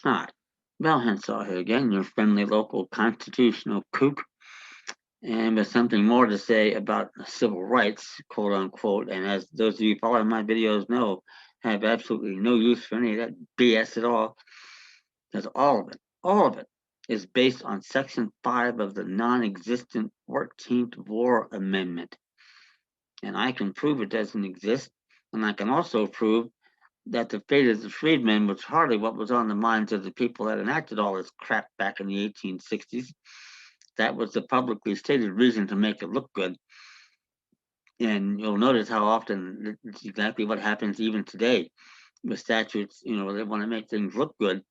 Hi, Mel Henshaw here again, your friendly local constitutional kook, and with something more to say about civil rights, quote unquote. And as those of you following my videos know, have absolutely no use for any of that BS at all, because all of it, is based on Section 5 of the non existent 14th War Amendment. And I can prove it doesn't exist, and I can also prove that the fate of the freedmen was hardly what was on the minds of the people that enacted all this crap back in the 1860s. That was the publicly stated reason to make it look good. And you'll notice how often it's exactly what happens even today with statutes. They want to make things look good,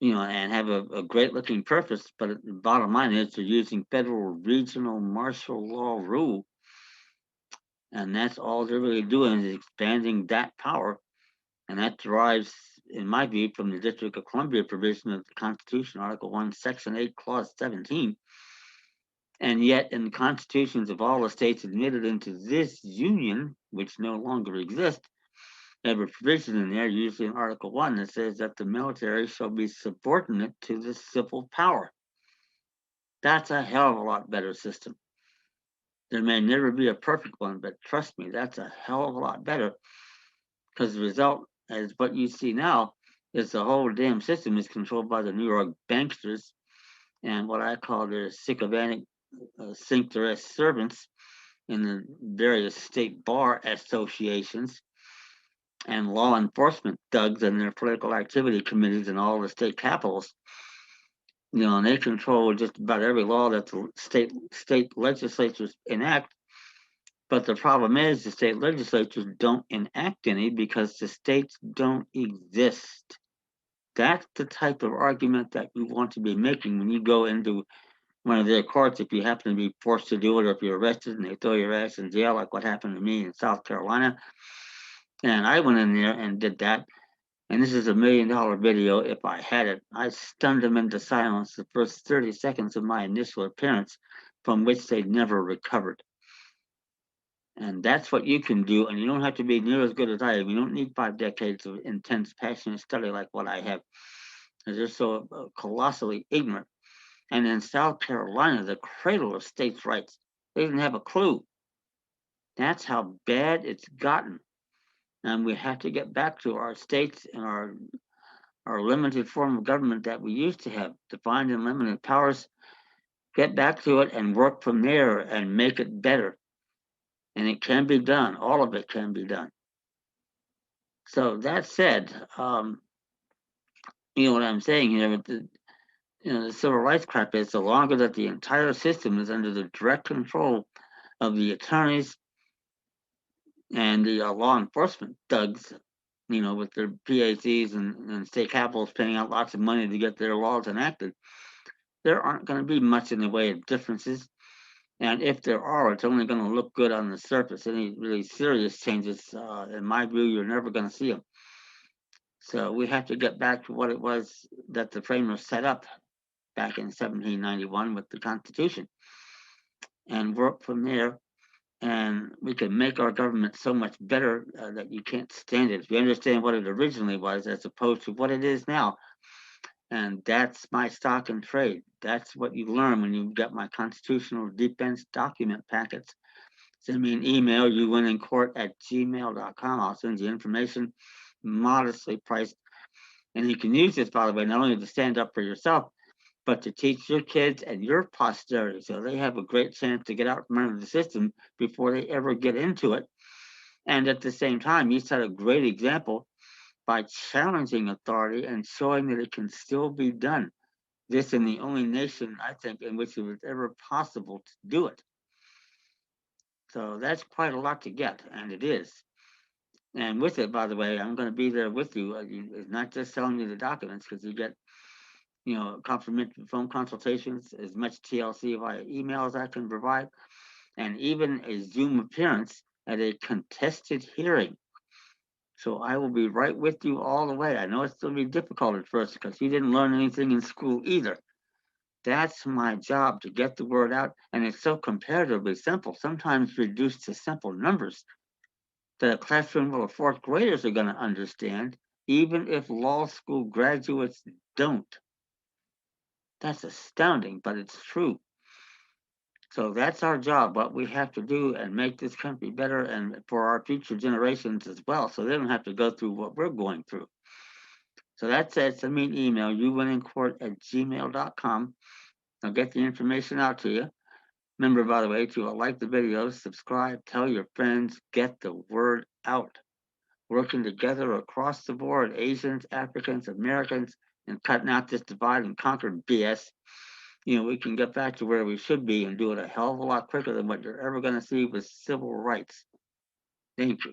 and have a great looking purpose. But the bottom line is they're using federal regional martial law rule. And that's all they're really doing is expanding that power. And that derives, in my view, from the District of Columbia provision of the Constitution, Article 1, Section 8, Clause 17. And yet, in the constitutions of all the states admitted into this union, which no longer exists, they have a provision in there, usually in Article 1, that says that the military shall be subordinate to the civil power. That's a hell of a lot better system. There may never be a perfect one, but trust me, that's a hell of a lot better, because the result is what you see now is the whole damn system is controlled by the New York banksters and what I call their sycophantic cinctoress servants in the various state bar associations and law enforcement thugs and their political activity committees in all the state capitals. And they control just about every law that the state legislatures enact. But the problem is the state legislatures don't enact any because the states don't exist. That's the type of argument that you want to be making when you go into one of their courts, if you happen to be forced to do it, or if you're arrested and they throw your ass in jail, like what happened to me in South Carolina. And I went in there and did that. And this is $1 million video. If I had it, I stunned them into silence the first 30 seconds of my initial appearance, from which they never recovered. And that's what you can do. And you don't have to be near as good as I am. You don't need 5 decades of intense, passionate study like what I have, because they're so colossally ignorant. And in South Carolina, the cradle of states' rights, they didn't have a clue. That's how bad it's gotten. And we have to get back to our states and our limited form of government that we used to have, defined and limited powers. Get back to it and work from there and make it better. And it can be done. All of it can be done. So that said, what I'm saying here with the civil rights crap is the longer that the entire system is under the direct control of the attorneys and the law enforcement thugs, with their PACs and state capitals paying out lots of money to get their laws enacted, there aren't going to be much in the way of differences. And if there are, it's only going to look good on the surface. Any really serious changes, in my view, you're never going to see them. So we have to get back to what it was that the framers set up back in 1791 with the Constitution and work from there. And we can make our government so much better that you can't stand it if you understand what it originally was as opposed to what it is now. And that's my stock and trade. That's what you learn when you get my constitutional defense document packets. Send me an email, youwinnincourt@gmail.com. I'll send you information, modestly priced. And you can use this, by the way, not only to stand up for yourself, but to teach your kids and your posterity so they have a great chance to get out from under the system before they ever get into it. And at the same time, you set a great example by challenging authority and showing that it can still be done. This in the only nation, I think, in which it was ever possible to do it. So that's quite a lot to get, and it is. And with it, by the way, I'm going to be there with you. It's not just selling you the documents, because you get, complimentary phone consultations, as much TLC via email as I can provide, and even a Zoom appearance at a contested hearing. So I will be right with you all the way. I know it's going to be difficult at first because you didn't learn anything in school either. That's my job, to get the word out. And it's so comparatively simple, sometimes reduced to simple numbers, that a classroom full of fourth graders are going to understand, even if law school graduates don't. That's astounding, but it's true. So that's our job, what we have to do and make this country better and for our future generations as well, so they don't have to go through what we're going through. So that's it. Send me an email, youwinnincourt@gmail.com. I'll get the information out to you. Remember, by the way, to like the videos, subscribe, tell your friends, get the word out. Working together across the board, Asians, Africans, Americans, and cutting out this divide and conquer BS. We can get back to where we should be and do it a hell of a lot quicker than what you're ever going to see with civil rights. Thank you.